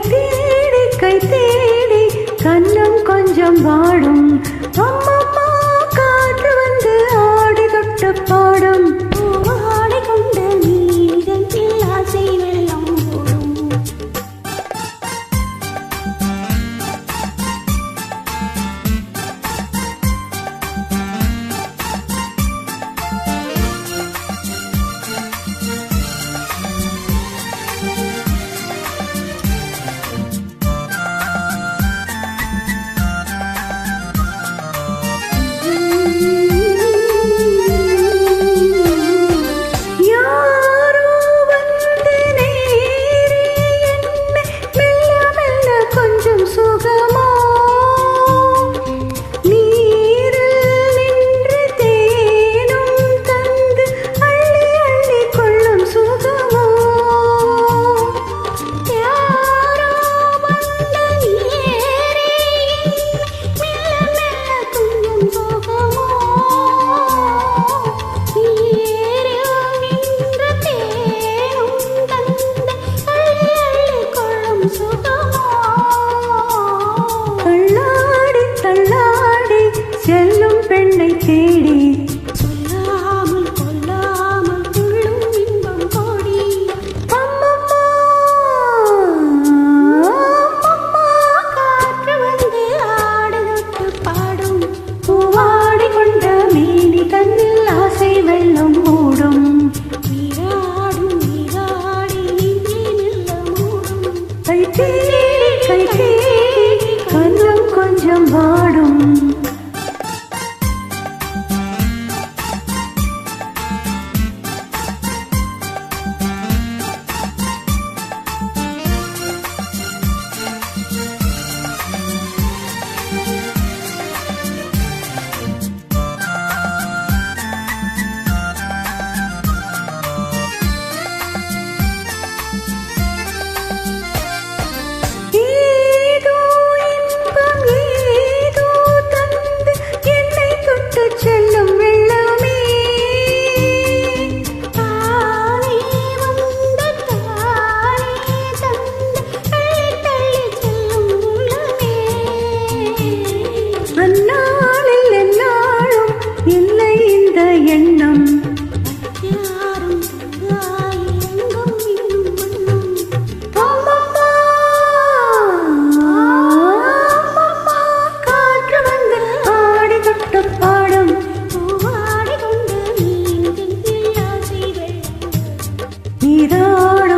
கை தேடி கண்ணம் கொஞ்சம் வாடும் அம்மம்மா காற்று வந்து ஆடி தொட்டு பாடும் ஆடை கொண்ட நீரில் ஆசை வெள்ளம் ஓடும் செல்லும் பெண்ணை தேடி சொல்லாமல் கொல்லாமல் துள்ளும் இன்பம் கோடி அம்மம்மா அம்மம்மா காற்று வந்து ஆடுதொட்டு பாடும் பூவாடி கொண்ட மேனி கண்ணில் ஆசை வெள்ளம் மூடும் நீராடும் நீராடி நில்ல மூடும் கை தேடி கண்ணம் கொஞ்சம் வாடும் நீராடும்